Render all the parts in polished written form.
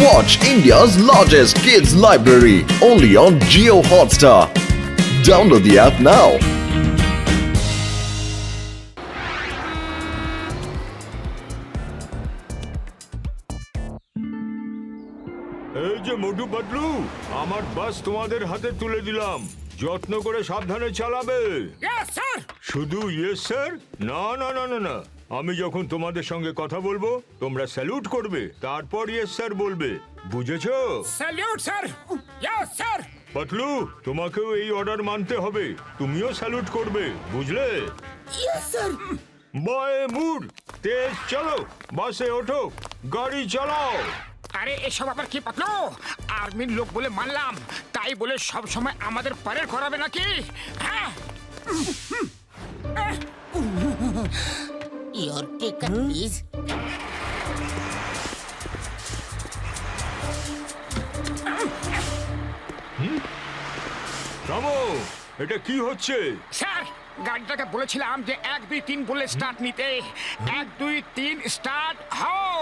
Watch India's largest kids library only on Jio Hotstar. Download the app now. এই যে মোটু পাতলু, আমার বাস তোমাদের হাতে তুলে দিলাম। যত্ন করে সাবধানে চালাবে। Yes, sir! শুধু ইয়েস স্যার? না না না না না, আমি যখন তোমাদের সঙ্গে কথা বলবো তোমরা স্যালুট করবে, তারপর ইয়েস স্যার বলবে, বুঝেছো? Salute, sir! Yes, sir! Patlu, তোমাকেও এই অর্ডার মানতে হবে, তুমিও স্যালুট করবে, বুঝলে? Yes, sir! বয় মুড, তেজ চলো, বাসে ওঠো, গাড়ি চালাও। আরে এসব আবার কি পাতলো? আর্মির লোক বলে মানলাম, তাই বলে সব সময় আমাদের পারের করাবে নাকি? হ্যাঁ? Your ticket, please. থামো, এটা কি হচ্ছে? স্যার, গাড়িটাকে বলেছিলাম যে 1 2 3 বলে স্টার্ট নিতে। 1 2 3 স্টার্ট হও।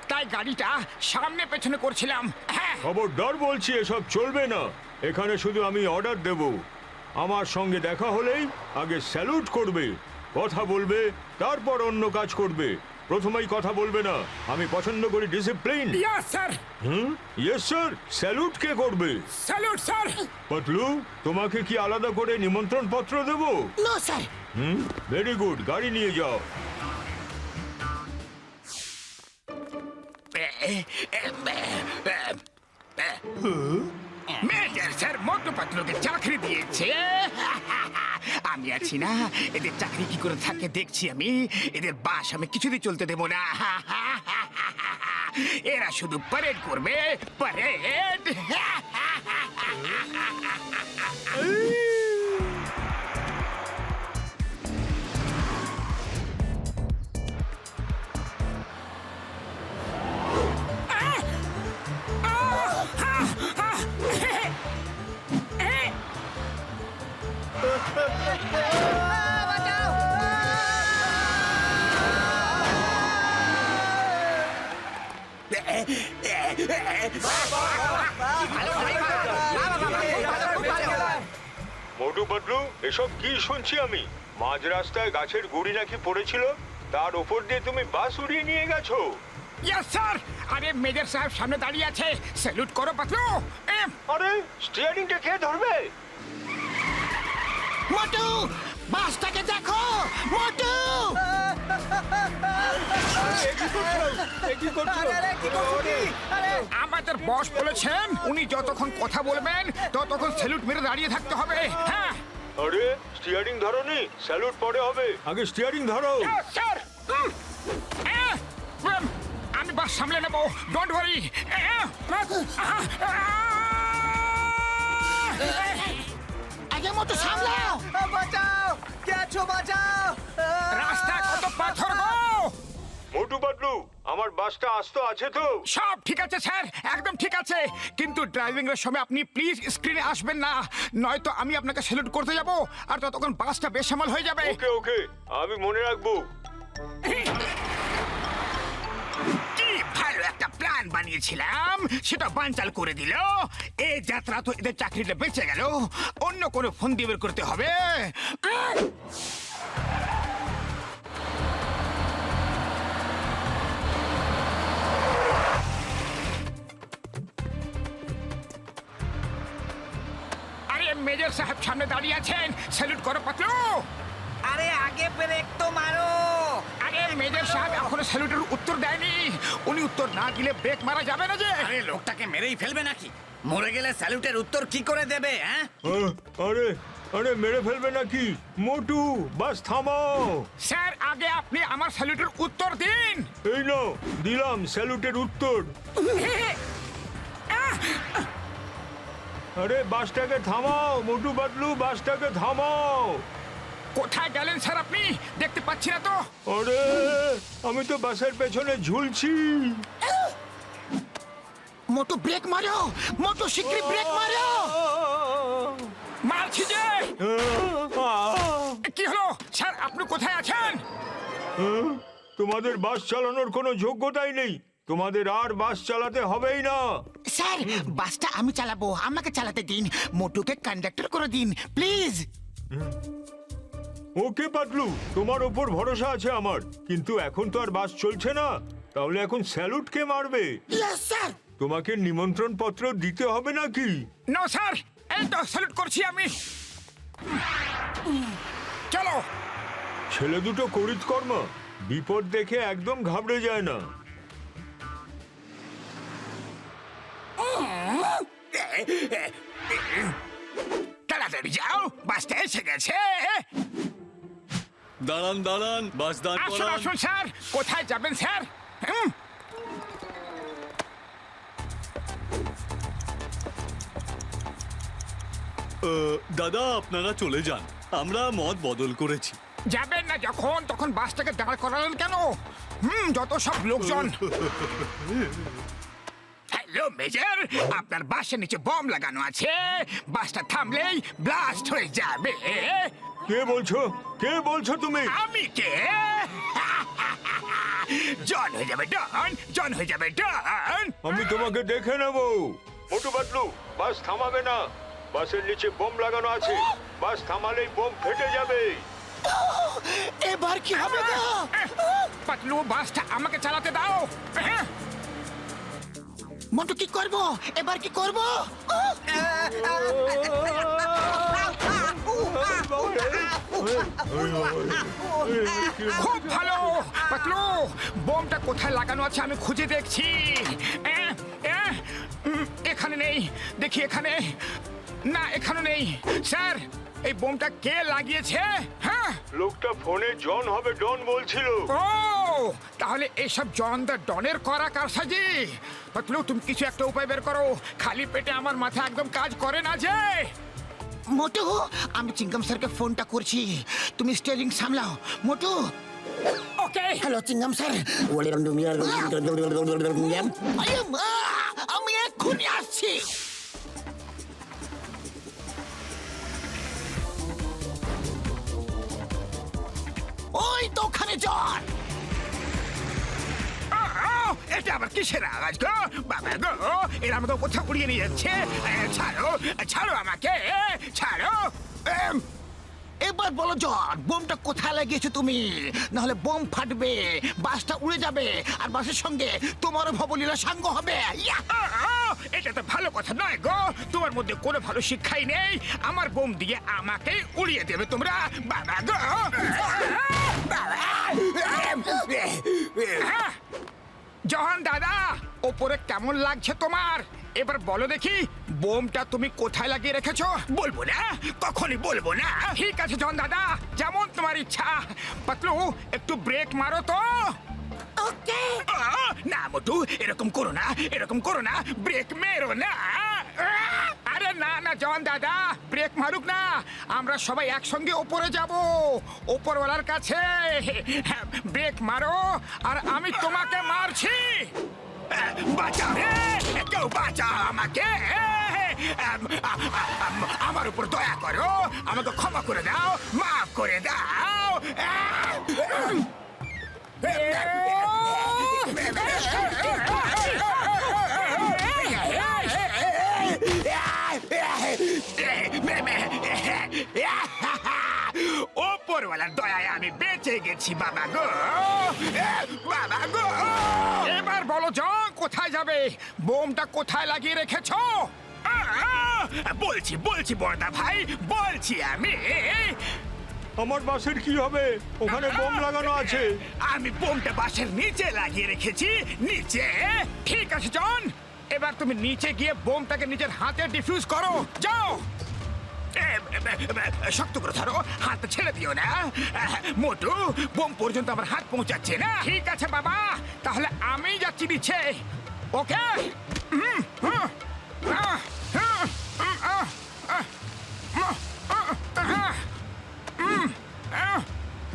তাই গাড়িটা সামনে পেছনে করছিলাম। হ্যাঁ। খবরদার বলছি, এসব চলবে না। এখানে শুধু আমি অর্ডার দেব। আমার সঙ্গে দেখা হলেই আগে স্যালুট করবে, কথা বলবে, তারপর অন্য কাজ করবে। প্রথমেই কথা বলবে না। আমি পছন্দ করি discipline. Yes, sir! Yes sir. Salute কে করবে? Salute, sir! পাতলু, তোমাকে কি আলাদা করে নিমন্ত্রণ পত্র দেব? No, sir. ভেরি গুড, গাড়ি নিয়ে যাও। মেজর স্যার মোটু পাতলুকে চাকরি দিয়েছে। আমি আছি না, এদের চাকরি কি করে থাকে দেখছি আমি। এদের বাস আমি কিছুতেই চলতে দেবো না। এরা শুধু প্যারেড করবে, প্যারেড। মোটু পাতলু, এসব কি শুনছি আমি? মাঝ রাস্তায় গাছের গুড়ি নাকি পড়েছিল, তার উপর দিয়ে তুমি বাস উড়িয়ে নিয়ে গেছো। Yes sir! আরে মেজর সাহেব সামনে দাঁড়িয়ে আছে, স্যালুট করো পাতলু। আরে, স্টিয়ারিংটা কে ধরবে? মোটু, বাসটাকে দেখো, মোটু! আমাদের বস বলেছেন উনি যতক্ষণ কথা বলবেন ততক্ষণ স্যালুট মেরে দাঁড়িয়ে থাকতে হবে। হ্যাঁ আরে, স্টিয়ারিং ধরোনি, স্যালুট পরে হবে, আগে স্টিয়ারিং ধরো। স্যার, আমি বাস সামলে নেব, ডোন্ট ওয়ারি। আগে মোটু সামলাও! বাঁচাও! কে আছো, বাঁচাও! রাস্তা কত পাথর গো! মোটু পাতলু, আমার বাসটা আস্ত আছে তো? সব ঠিক আছে স্যার, একদম ঠিক আছে, কিন্তু ড্রাইভিং এর সময় আপনি প্লিজ স্ক্রিনে আসবেন না, নয়তো আমি আপনাকে স্যালুট করতে যাব আর ততক্ষণ বাসটা বেসামাল হয়ে যাবে। ওকে ওকে, আমি মনে রাখবো। কি ভালো একটা প্ল্যান বানিয়েছিলাম, সেটা বানচাল করে দিল। এই যাত্রা তো এদের চাকরিটা বেঁচে গেল, অন্য কোনো ফোন দিয়ে বের করতে হবে। আরে মেজর সাহেব সামনে দাঁড়িয়ে আছেন, স্যালুট করো পাতলু। আরে আগে ব্রেক তো মারো! আরে মেজর সাহেব এখনো স্যালুটের উত্তর দেয়নি, উনি উত্তর না দিলে ব্রেক মারা যাবে না যে। আরে লোকটাকে মেরেই ফেলবে নাকি? মরে গেলে স্যালুটের উত্তর কি করে দেবে? হ্যাঁ, আরে আরে, মেরে ফেলবে নাকি? মোটু, বাস থামাও। স্যার, আগে আপনি আমার স্যালুটের উত্তর দিন। এই নাও, দিলাম স্যালুটের উত্তর। আরে, বাসটাকে থামাও মোটু পাতলু, বাসটাকে থামাও। কোথায় গেলেন স্যার আপনি? দেখতে পাচ্ছি না তো। আরে, আমি তো বাসের পেছনে ঝুলছি। মোটু ব্রেক মারো, মোটু শিগগিরই ব্রেক মারো! মারছি যে। কি হলো স্যার, আপনি কোথায় আছেন? তোমাদের বাস চালানোর কোনো যোগ্যতাই নেই, তোমাদের আর বাস চালাতে হবেই না। স্যার বাসটা আমি চালাবো, আমাকে চালাতে দিন। মোটুকে কন্ডাক্টর করে দিন প্লিজ। ওকে পাতলু, তোমার ওপর ভরসা আছে আমার, কিন্তু এখন তো আর বাস চলছে না, তাহলে এখন স্যালুট কে মারবে? Yes sir. তোমাকে নিমন্ত্রণ পত্র দিতে হবে নাকি? নো স্যার, এই তো স্যালুট করছি আমি। চলো। ছেলে দুটো করিতকর্ম, বিপদ দেখে একদম ঘাবড়ে যায় না। তাড়াতাড়ি যাও, বাসটা এসে গেছে। দাঁড়ান দাঁড়ান, বাস দাঁড় আসুন করান। আসুন স্যার, কোথায় যাবেন স্যার? দাদা আপনারা চলে যান, আমরা মত বদল করেছি। যাবেন না যখন, তখন বাসটাকে দাঁড় করালেন কেন? যত সব লোকজন। হ্যালো মেজর, আপনার বাসের নিচে বম লাগানো আছে, বাসটা থামলেই ব্লাস্ট হয়ে যাবে। কে বলছো? কে বলছো তুমি? আমি কে? জন হয়ে যাবে ডন, জন হয়ে যাবে ডন। আমি তোমাকে দেখে নেব। মোটু পাতলু, বাস থামাবে না, বাসের নিচে বোম লাগানো আছে, বাস থামালেই বোম ফেটে যাবে। এবার কি হবে গো? পাতলু, বাসটা আমাকে চালাতে দাও। মোটু কি করব? এবার কি করব? খুব ভালো পাতলু, বোমটা কোথায় লাগানো আছে আমি খুঁজে দেখছি। এখানে নেই, দেখি এখানে, না এখানে নেই। স্যার, এই বোমটা কে লাগিয়েছে? হ্যাঁ, লোকটা ফোনে জন হবে ডন বলছিল। ও তাহলে এইসব জন দা ডনের করা কারসাজি। পাতলু, তুমি কিছু একটা উপায় বের করো, খালি পেটে আমার মাথা একদম কাজ করে না যে। মোটু, আমি চিঙ্গাম স্যারকে ফোনটা করছি, তুমি স্টিয়ারিং সামলাও। মোটু। ওকে। Hello চিঙ্গাম sir. আরে মা, আমি এক্ষুনি আসছি। ওই তো ওখানে জন। এটা আবার কিসের আওয়াজ গো? বাবা গো, এরা আমাকে কোথাও উড়িয়ে নিয়ে যাচ্ছে। ছাড়ো, ছাড়ো আমাকে, ছাড়ো। এবার বলো জন, বোমটা কোথায় লাগিয়েছো তুমি? নাহলে বোম ফাটবে, বাসটা উড়ে যাবে, আর বাসের সঙ্গে তোমারও ভবলীলা সাঙ্গ হবে। ইয়া! এটা তো ভালো কথা নয় গো, তোমার মধ্যে কোনো ভালো শিক্ষাই নেই। আমার বোম দিয়ে আমাকে উড়িয়ে দেবে তোমরা, বাবা গো। জহান দাদা, ওপরে কেমন লাগছে তোমার? এবার বলো দেখি, বোমটা তুমি কোথায় লাগিয়ে রেখেছো? বলবো না, কখনই বলবো না। ঠিক আছে জহান দাদা, যেমন তোমার ইচ্ছা। পাতলু, একটু ব্রেক মারো তো। ওকে। না মোটু, এরকম করো না, এরকম করো না, ব্রেক মেরো না। আরে না না জন দাদা, ব্রেক মারুক না, আমরা সবাই একসঙ্গে ওপরে যাব, ওপরওয়ালার কাছে। ব্রেক মারো, আর আমি তোমাকে মারছি। বাঁচাও রে, কেউ বাঁচাও আমাকে। আমার উপর দয়া করো, আমাকে ক্ষমা করে দাও, মাফ করে দাও। ওপরওয়ালার দয়ায় আমি বেঁচে গেছি বাবা গো, বাবা গো। এবার বলো জন, কোথায় যাবে? বোমটা কোথায় লাগিয়ে রেখেছো? বলছি বলছি বড়দা ভাই, বলছি আমি। আমার বাসের কি হবে? ওখানে বোম লাগানো আছে। আমি বোমটা বাসের নিচে লাগিয়ে রেখেছি, নিচে। ঠিক আছে জন, এবার তুমি নিচে গিয়ে বোমটাকে নিজের হাতে ডিফিউজ করো, যাও। শক্ত করে ধরো, হাত ছেড়ে দিও না। মোটু, বোম পর্যন্ত আমার হাত পৌঁছাচ্ছে না। ঠিক আছে বাবা, তাহলে আমি যাচ্ছি নিচে। ওকে।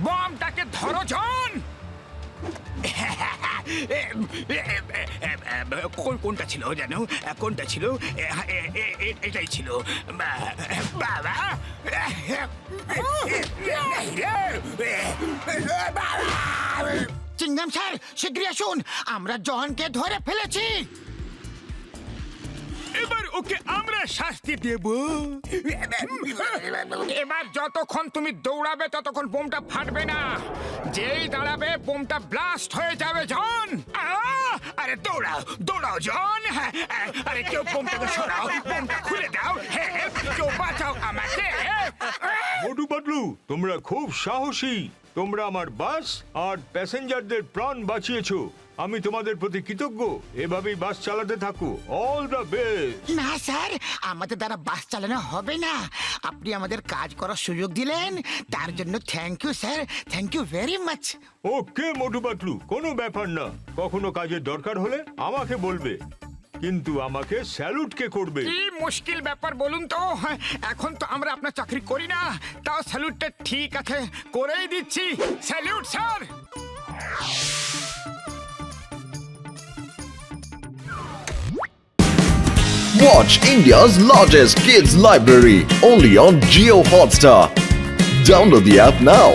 বমটাকে ধরো জন। কোনটা ছিল জানো? কোনটা ছিল? এটাই ছিল বাবা। চিংগাম স্যার শীঘ্রই আসুন, আমরা জনকে ধরে ফেলেছি। এবার ওকে আমরা শাস্তি দেব। এবার যতক্ষণ তুমি দৌড়াবে ততক্ষণ বোমটা ফাটবে না। যেই দাঁড়াবে বোমটা ব্লাস্ট হয়ে যাবে জন। আরে দৌড়াও দৌড়াও জন। হ্যাঁ, আরে কেউ বোমটাকে সরাও, বোমটা খুলে দাও। হ্যাঁ, কেউ বাঁচাও আমাকে। মোটু পাতলু, তোমরা খুব সাহসী। তোমরা আমার বাস আর প্যাসেঞ্জারদের প্রাণ বাঁচিয়েছো। আমি তোমাদের প্রতি কৃতজ্ঞ। এভাবেই বাস চালাতে থাকো। All the best. না স্যার, আমাদের দ্বারা বাস চালানো হবে না। আপনি আমাদের কাজ করার সুযোগ দিলেন, তার জন্য thank you sir, thank you very much. Okay Motu Patlu, কোনো ব্যাপার না। কখনো কাজের দরকার হলে আমাকে বলবে, কিন্তু আমাকে স্যালুট কে করবে? কি মুশকিল ব্যাপার বলুন তো। এখন তো আমরা আপনার চাকরি করি না, তাও স্যালুটটা ঠিক আছে করেই দিচ্ছি। Salute sir. Watch India's largest kids library only on Geo Hotstar. Download the app now.